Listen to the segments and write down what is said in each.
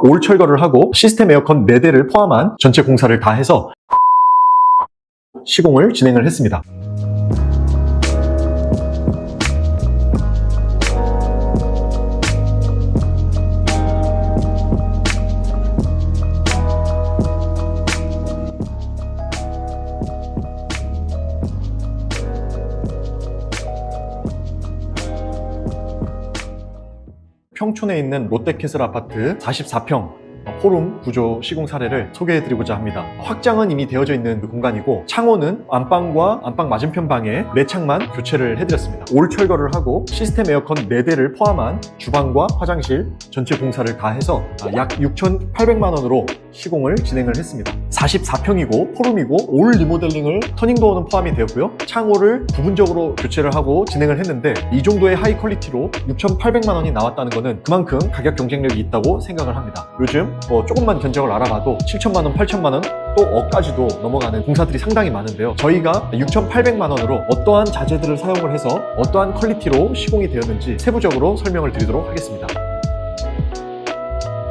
올 철거를 하고 시스템 에어컨 4대를 포함한 전체 공사를 다 해서 시공을 진행을 했습니다. 평촌에 있는 롯데캐슬 아파트 44평 포룸 구조 시공 사례를 소개해드리고자 합니다. 확장은 이미 되어져 있는 공간이고 창호는 안방과 안방 맞은편 방에 4창만 교체를 해드렸습니다. 올 철거를 하고 시스템 에어컨 4대를 포함한 주방과 화장실 전체 공사를 다 해서 약 6,800만 원으로 시공을 진행을 했습니다. 44평이고 포룸이고 올 리모델링을 터닝도어는 포함이 되었고요. 창호를 부분적으로 교체를 하고 진행을 했는데 이 정도의 하이 퀄리티로 6,800만 원이 나왔다는 것은 그만큼 가격 경쟁력이 있다고 생각을 합니다. 요즘 조금만 견적을 알아봐도 7천만 원, 8천만 원, 또 억까지도 넘어가는 공사들이 상당히 많은데요. 저희가 6,800만 원으로 어떠한 자재들을 사용을 해서 어떠한 퀄리티로 시공이 되었는지 세부적으로 설명을 드리도록 하겠습니다.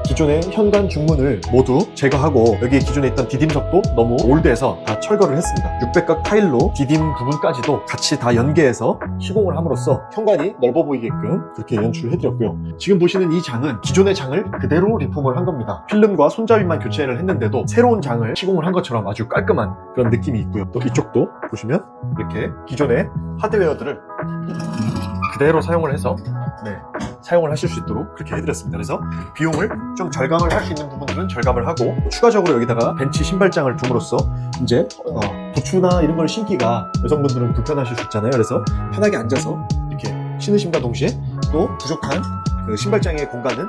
기존의 현관 중문을 모두 제거하고 여기 기존에 있던 디딤석도 너무 올드해서 다 철거를 했습니다. 600각 타일로 디딤 부분까지도 같이 다 연계해서 시공을 함으로써 현관이 넓어 보이게끔 그렇게 연출을 해드렸고요. 지금 보시는 이 장은 기존의 장을 그대로 리폼을 한 겁니다. 필름과 손잡이만 교체를 했는데도 새로운 장을 시공을 한 것처럼 아주 깔끔한 그런 느낌이 있고요. 또 이쪽도 보시면 이렇게 기존의 하드웨어들을 그대로 사용을 해서 사용을 하실 수 있도록 그렇게 해드렸습니다. 그래서 비용을 좀 절감을 할 수 있는 부분들은 절감을 하고 추가적으로 여기다가 벤치 신발장을 둠으로써 이제 부츠나 이런 걸 신기가 여성분들은 불편하실 수 있잖아요. 그래서 편하게 앉아서 이렇게 신으심과 동시에 또 부족한 그 신발장의 공간은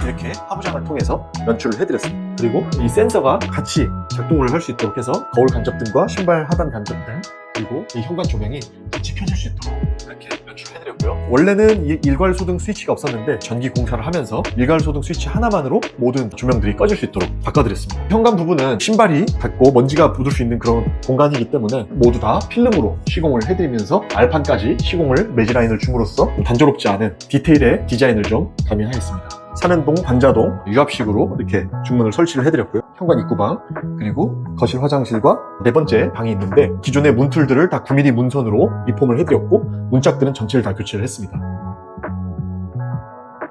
이렇게 하부장을 통해서 연출을 해드렸습니다. 그리고 이 센서가 같이 작동을 할 수 있도록 해서 거울 간접등과 신발 하단 간접등 그리고 이 현관 조명이 같이 켜질 수 있도록 이렇게 연출해드렸고요. 원래는 이 일괄소등 스위치가 없었는데 전기 공사를 하면서 일괄소등 스위치 하나만으로 모든 조명들이 꺼질 수 있도록 바꿔드렸습니다. 현관 부분은 신발이 닿고 먼지가 묻을 수 있는 그런 공간이기 때문에 모두 다 필름으로 시공을 해드리면서 알판까지 시공을 매지라인을 줌으로써 단조롭지 않은 디테일의 디자인을 좀 가미하였습니다. 사면동, 관자동, 유압식으로 이렇게 중문을 설치를 해드렸고요. 현관 입구방, 그리고 거실 화장실과 4번째 방이 있는데 기존의 문틀들을 다 9mm 문선으로 리폼을 해드렸고 문짝들은 전체를 다 교체를 했습니다.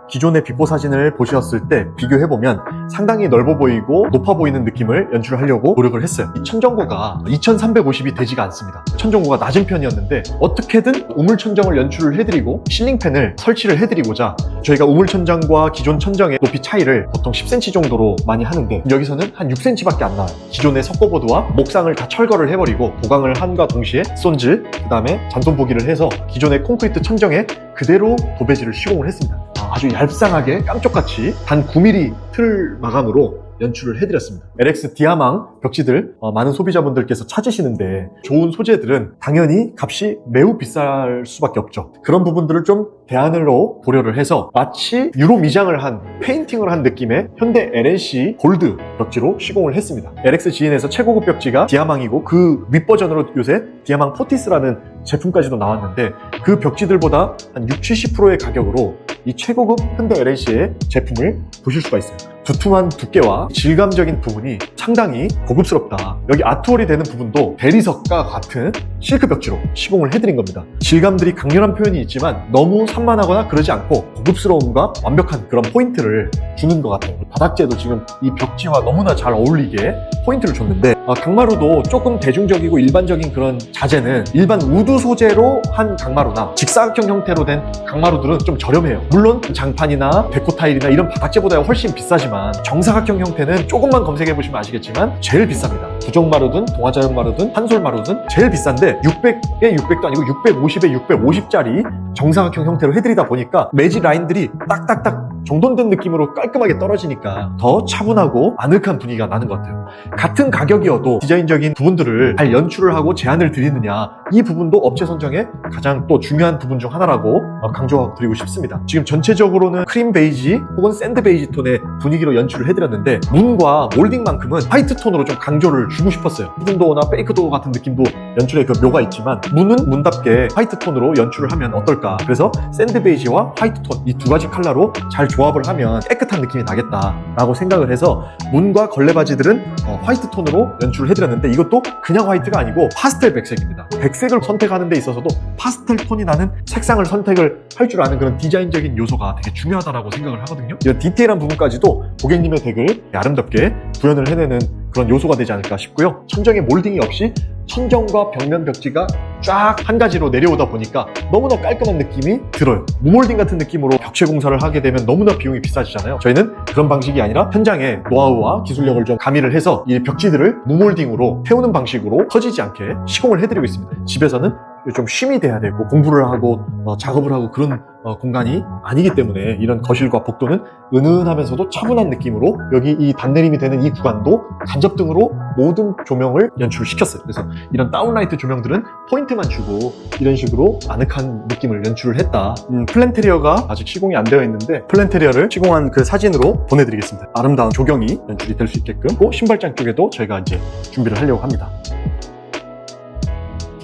기존의 비포 사진을 보셨을 때 비교해보면 상당히 넓어 보이고 높아 보이는 느낌을 연출하려고 노력을 했어요. 이 천정고가 2350이 되지가 않습니다. 천정고가 낮은 편이었는데 어떻게든 우물천정을 연출을 해드리고 실링팬을 설치를 해드리고자 저희가 우물천장과 기존 천정의 높이 차이를 보통 10cm 정도로 많이 하는데 여기서는 한 6cm밖에 안 나와요. 기존의 석고보드와 목상을 다 철거를 해버리고 보강을 한과 동시에 손질, 그 다음에 잔손 보기를 해서 기존의 콘크리트 천정에 그대로 도배지를 시공을 했습니다. 아주 얄쌍하게 깜쪽같이 단 9mm 틀 마감으로 연출을 해드렸습니다. LX 디아망 벽지들 많은 소비자분들께서 찾으시는데 좋은 소재들은 당연히 값이 매우 비쌀 수밖에 없죠. 그런 부분들을 좀 대안으로 고려를 해서 마치 유로 미장을 한 페인팅을 한 느낌의 현대 LNC 골드 벽지로 시공을 했습니다. LX GN에서 최고급 벽지가 디아망이고 그 윗버전으로 요새 디아망 포티스라는 제품까지도 나왔는데 그 벽지들보다 한 60-70%의 가격으로 이 최고급 현대 LNC의 제품을 보실 수가 있어요. 두툼한 두께와 질감적인 부분이 상당히 고급스럽다. 여기 아트월이 되는 부분도 대리석과 같은 실크 벽지로 시공을 해드린 겁니다. 질감들이 강렬한 표현이 있지만 너무 산만하거나 그러지 않고 고급스러움과 완벽한 그런 포인트를 주는 것 같아요. 바닥재도 지금 이 벽지와 너무나 잘 어울리게 포인트를 줬는데 강마루도 조금 대중적이고 일반적인 그런 자재는 일반 우드 소재로 한 강마루나 직사각형 형태로 된 강마루들은 좀 저렴해요. 물론 장판이나 데코 타일이나 이런 바닥재보다 훨씬 비싸지만 정사각형 형태는 조금만 검색해보시면 아시겠지만 제일 비쌉니다. 부정마루든 동아자연마루든 한솔마루든 제일 비싼데 600에 600도 아니고 650에 650짜리 정사각형 형태로 해드리다 보니까 매지 라인들이 딱딱딱 정돈된 느낌으로 깔끔하게 떨어지니까 더 차분하고 아늑한 분위기가 나는 것 같아요. 같은 가격이어도 디자인적인 부분들을 잘 연출을 하고 제안을 드리느냐, 이 부분도 업체 선정의 가장 또 중요한 부분 중 하나라고 강조드리고 싶습니다. 지금 전체적으로는 크림 베이지 혹은 샌드 베이지 톤의 분위기로 연출을 해드렸는데 문과 몰딩만큼은 화이트 톤으로 좀 강조를 주고 싶었어요. 히든도어나 페이크도어 같은 느낌도 연출에 그 묘가 있지만 문은 문답게 화이트 톤으로 연출을 하면 어떨까. 그래서 샌드 베이지와 화이트 톤 이 두 가지 컬러로 잘 조합을 하면 깨끗한 느낌이 나겠다라고 생각을 해서 문과 걸레바지들은 화이트 톤으로 연출을 해드렸는데, 이것도 그냥 화이트가 아니고 파스텔 백색입니다. 백색을 선택하는 데 있어서도 파스텔 톤이 나는 색상을 선택을 할 줄 아는 그런 디자인적인 요소가 되게 중요하다라고 생각을 하거든요. 이런 디테일한 부분까지도 고객님의 덱을 아름답게 구현을 해내는 그런 요소가 되지 않을까 싶고요. 천정에 몰딩이 없이 천정과 벽면 벽지가 쫙 한 가지로 내려오다 보니까 너무나 깔끔한 느낌이 들어요. 무몰딩 같은 느낌으로 벽체 공사를 하게 되면 너무나 비용이 비싸지잖아요. 저희는 그런 방식이 아니라 현장에 노하우와 기술력을 좀 가미를 해서 이 벽지들을 무몰딩으로 태우는 방식으로 터지지 않게 시공을 해드리고 있습니다. 집에서는 좀 쉼이 돼야 되고 공부를 하고 작업을 하고 그런 공간이 아니기 때문에 이런 거실과 복도는 은은하면서도 차분한 느낌으로, 여기 이 단내림이 되는 이 구간도 간접등으로 모든 조명을 연출시켰어요. 그래서 이런 다운라이트 조명들은 포인트만 주고 이런 식으로 아늑한 느낌을 연출을 했다. 플랜테리어가 아직 시공이 안 되어 있는데 플랜테리어를 시공한 그 사진으로 보내드리겠습니다. 아름다운 조경이 연출이 될 수 있게끔 신발장 쪽에도 저희가 이제 준비를 하려고 합니다.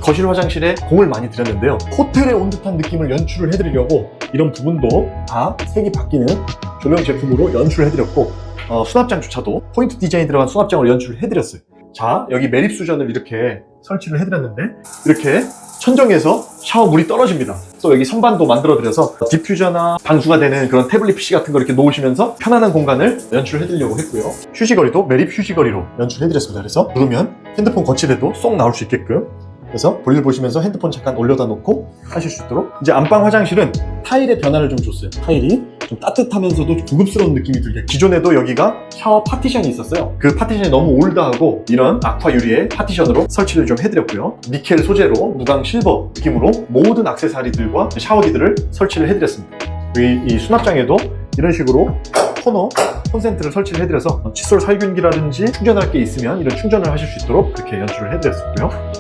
거실 화장실에 공을 많이 들였는데요. 호텔에 온 듯한 느낌을 연출을 해드리려고 이런 부분도 다 색이 바뀌는 조명 제품으로 연출을 해드렸고, 수납장조차도 포인트 디자인이 들어간 수납장으로 연출을 해드렸어요. 자, 여기 매립 수전을 이렇게 설치를 해드렸는데 이렇게 천정에서 샤워 물이 떨어집니다. 또 여기 선반도 만들어드려서 디퓨저나 방수가 되는 그런 태블릿 PC 같은 거 이렇게 놓으시면서 편안한 공간을 연출해드리려고 했고요. 휴지거리도 매립 휴지거리로 연출해드렸습니다. 그래서 누르면 핸드폰 거치대도 쏙 나올 수 있게끔, 그래서 볼일 보시면서 핸드폰 잠깐 올려다 놓고 하실 수 있도록. 이제 안방 화장실은 타일의 변화를 좀 줬어요. 타일이 좀 따뜻하면서도 고급스러운 느낌이 들게. 기존에도 여기가 샤워 파티션이 있었어요. 그 파티션이 너무 올드하고 이런 악화 유리의 파티션으로 설치를 좀 해드렸고요. 니켈 소재로 무광 실버 느낌으로 모든 액세서리들과 샤워기들을 설치를 해드렸습니다. 이 수납장에도 이런 식으로 코너 콘센트를 설치를 해드려서 칫솔 살균기라든지 충전할 게 있으면 이런 충전을 하실 수 있도록 그렇게 연출을 해드렸고요.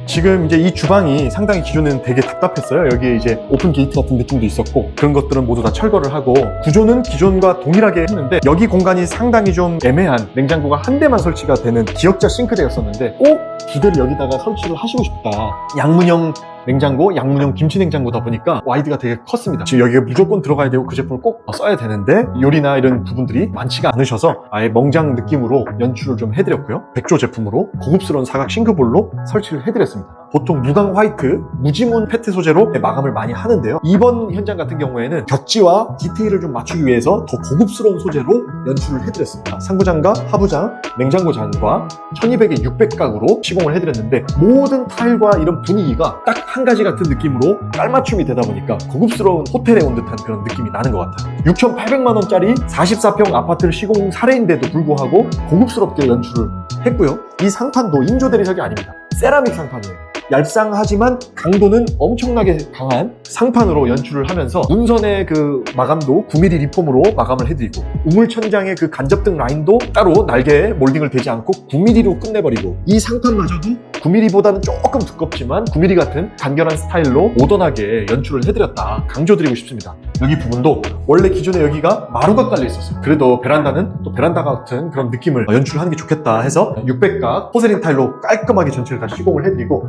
지금 이제 이 주방이 상당히 기존에는 되게 답답했어요. 여기에 이제 오픈 게이트 같은 느낌도 있었고 그런 것들은 모두 다 철거를 하고, 구조는 기존과 동일하게 했는데 여기 공간이 상당히 좀 애매한, 냉장고가 한 대만 설치가 되는 기역자 싱크대였었는데 꼭 두 대를 여기다가 설치를 하시고 싶다. 양문형 냉장고, 양문형 김치 냉장고다 보니까 와이드가 되게 컸습니다. 지금 여기가 무조건 들어가야 되고 그 제품을 꼭 써야 되는데 요리나 이런 부분들이 많지가 않으셔서 아예 멍장 느낌으로 연출을 좀 해드렸고요. 백조 제품으로 고급스러운 사각 싱크볼로 설치를 해드렸습니다. 보통 무광 화이트, 무지문 페트 소재로 마감을 많이 하는데요. 이번 현장 같은 경우에는 벽지와 디테일을 좀 맞추기 위해서 더 고급스러운 소재로 연출을 해드렸습니다. 상부장과 하부장, 냉장고장과 1200에 600각으로 시공을 해드렸는데 모든 타일과 이런 분위기가 딱 한 가지 같은 느낌으로 깔맞춤이 되다 보니까 고급스러운 호텔에 온 듯한 그런 느낌이 나는 것 같아요. 6,800만 원짜리 44평 아파트를 시공 사례인데도 불구하고 고급스럽게 연출을 했고요. 이 상판도 인조 대리석이 아닙니다. 세라믹 상판이에요. 얄쌍하지만 강도는 엄청나게 강한 상판으로 연출을 하면서 문선의 그 마감도 9mm 리폼으로 마감을 해드리고, 우물 천장의 그 간접등 라인도 따로 날개에 몰딩을 대지 않고 9mm로 끝내버리고, 이 상판마저도 9mm보다는 조금 두껍지만 9mm 같은 간결한 스타일로 모던하게 연출을 해드렸다, 강조드리고 싶습니다. 여기 부분도 원래 기존에 여기가 마루가 깔려 있었어요. 그래도 베란다는 또 베란다 같은 그런 느낌을 연출하는 게 좋겠다 해서 600각 포세린 타일로 깔끔하게 전체를 다 시공을 해드리고,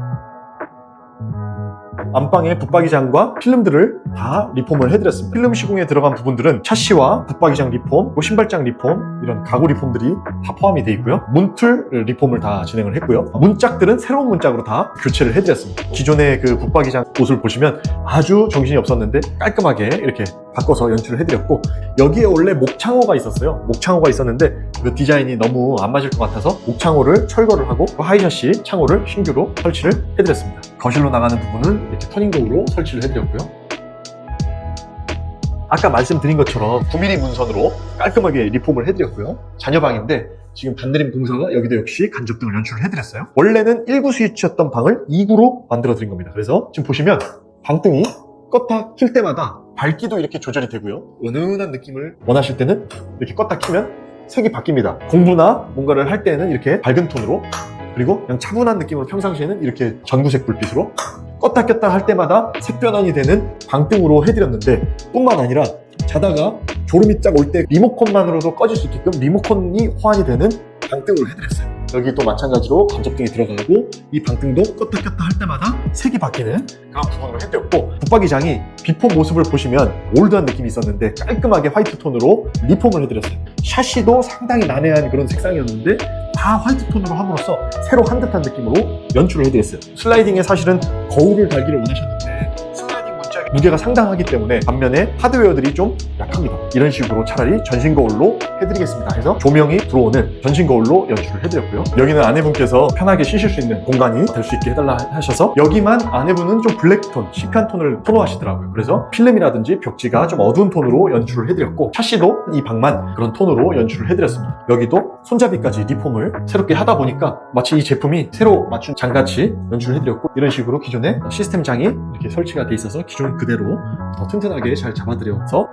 안방에 붙박이장과 필름들을 다 리폼을 해드렸습니다. 필름 시공에 들어간 부분들은 샤시와 붙박이장 리폼, 신발장 리폼, 이런 가구 리폼들이 다 포함이 되어 있고요. 문틀 리폼을 다 진행을 했고요. 문짝들은 새로운 문짝으로 다 교체를 해드렸습니다. 기존의 그 붙박이장 옷을 보시면 아주 정신이 없었는데 깔끔하게 이렇게 바꿔서 연출을 해드렸고, 여기에 원래 목창호가 있었어요. 목창호가 있었는데 그 디자인이 너무 안 맞을 것 같아서 목창호를 철거를 하고 하이셔시 창호를 신규로 설치를 해드렸습니다. 거실로 나가는 부분은 이렇게 터닝도어로 설치를 해드렸고요. 아까 말씀드린 것처럼 9mm 문선으로 깔끔하게 리폼을 해드렸고요. 자녀방인데 지금 단내림 공사가 여기도 역시 간접등을 연출을 해드렸어요. 원래는 1구 스위치였던 방을 2구로 만들어드린 겁니다. 그래서 지금 보시면 방등이 껐다 킬 때마다 밝기도 이렇게 조절이 되고요. 은은한 느낌을 원하실 때는 이렇게 껐다 키면 색이 바뀝니다. 공부나 뭔가를 할 때는 이렇게 밝은 톤으로, 그리고 그냥 차분한 느낌으로 평상시에는 이렇게 전구색 불빛으로, 껐다 켰다 할 때마다 색 변환이 되는 방등으로 해드렸는데, 뿐만 아니라 자다가 졸음이 쫙 올 때 리모컨만으로도 꺼질 수 있게끔 리모컨이 호환이 되는 방등으로 해드렸어요. 여기 또 마찬가지로 간접등이 들어가고 이 방등도 껐다 켰다 할 때마다 색이 바뀌는 그런 부분으로 해드렸고, 붙박이장이 비포 모습을 보시면 올드한 느낌이 있었는데 깔끔하게 화이트 톤으로 리폼을 해드렸어요. 샤시도 상당히 난해한 그런 색상이었는데 다 화이트 톤으로 함으로써 새로 한 듯한 느낌으로 연출을 해드렸어요. 슬라이딩에 사실은 거울을 달기를 원하셨는데 슬라이딩 문짝의 무게가 상당하기 때문에 반면에 하드웨어들이 좀 약합니다. 이런 식으로 차라리 전신 거울로 해드리겠습니다 해서 조명이 들어오는 전신 거울로 연출을 해드렸고요. 여기는 아내분께서 편하게 쉬실 수 있는 공간이 될 수 있게 해달라 하셔서 여기만 아내분은 좀 블랙톤, 시크한 톤을 선호하시더라고요. 그래서 필름이라든지 벽지가 좀 어두운 톤으로 연출을 해드렸고, 샤시도 이 방만 그런 톤으로 연출을 해드렸습니다. 여기도 손잡이까지 리폼을 새롭게 하다 보니까 마치 이 제품이 새로 맞춘 장같이 연출을 해드렸고, 이런 식으로 기존의 시스템장이 이렇게 설치가 돼 있어서 기존 그대로 더 튼튼하게 잘 잡아드려서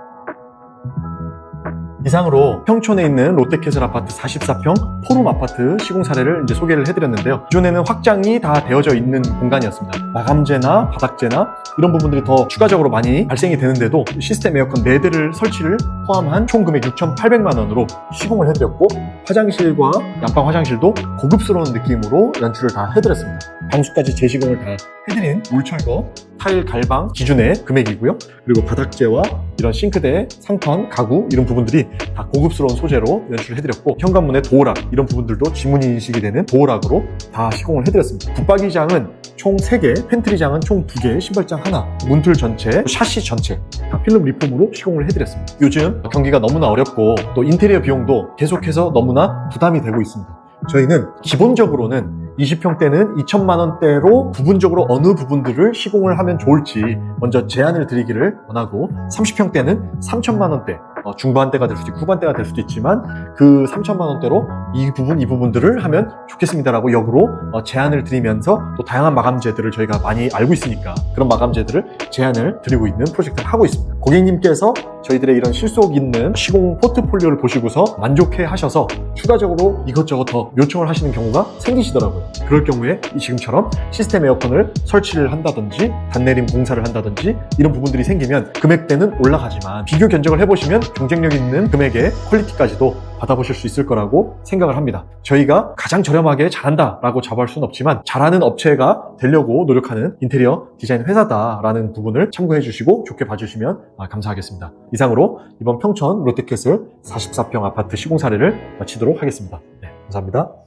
이상으로 평촌에 있는 롯데캐슬 아파트 44평 포룸 아파트 시공 사례를 이제 소개를 해드렸는데요. 기존에는 확장이 다 되어져 있는 공간이었습니다. 마감재나 바닥재나 이런 부분들이 더 추가적으로 많이 발생이 되는데도 시스템 에어컨 4대를 설치를 포함한 총 금액 6,800만 원으로 시공을 해드렸고, 화장실과 양방 화장실도 고급스러운 느낌으로 연출을 다 해드렸습니다. 방수까지 재시공을 다 해드린 물철거 타일 갈방 기준의 금액이고요. 그리고 바닥재와 이런 싱크대, 상판, 가구 이런 부분들이 다 고급스러운 소재로 연출을 해드렸고, 현관문의 도어락 이런 부분들도 지문이 인식이 되는 도어락으로 다 시공을 해드렸습니다. 붙박이장은 총 3개, 팬트리장은 총 2개, 신발장 하나, 문틀 전체, 샤시 전체 다 필름 리폼으로 시공을 해드렸습니다. 요즘 경기가 너무나 어렵고 또 인테리어 비용도 계속해서 너무나 부담이 되고 있습니다. 저희는 기본적으로는 20평대는 2천만 원대로 부분적으로 어느 부분들을 시공을 하면 좋을지 먼저 제안을 드리기를 원하고, 30평대는 3천만 원대, 중반대가 될 수도 있고 후반대가 될 수도 있지만 그 3천만 원대로 이 부분들을 하면 좋겠습니다라고 역으로 제안을 드리면서, 또 다양한 마감재들을 저희가 많이 알고 있으니까 그런 마감재들을 제안을 드리고 있는 프로젝트를 하고 있습니다. 고객님께서 저희들의 이런 실속 있는 시공 포트폴리오를 보시고서 만족해 하셔서 추가적으로 이것저것 더 요청을 하시는 경우가 생기시더라고요. 그럴 경우에 지금처럼 시스템 에어컨을 설치를 한다든지 단내림 공사를 한다든지 이런 부분들이 생기면 금액대는 올라가지만 비교 견적을 해보시면 경쟁력 있는 금액의 퀄리티까지도 받아보실 수 있을 거라고 생각을 합니다. 저희가 가장 저렴하게 잘한다라고 자부할 수는 없지만 잘하는 업체가 되려고 노력하는 인테리어 디자인 회사다라는 부분을 참고해 주시고 좋게 봐주시면 감사하겠습니다. 이상으로 이번 평촌 롯데캐슬 44평 아파트 시공 사례를 마치도록 하겠습니다. 네, 감사합니다.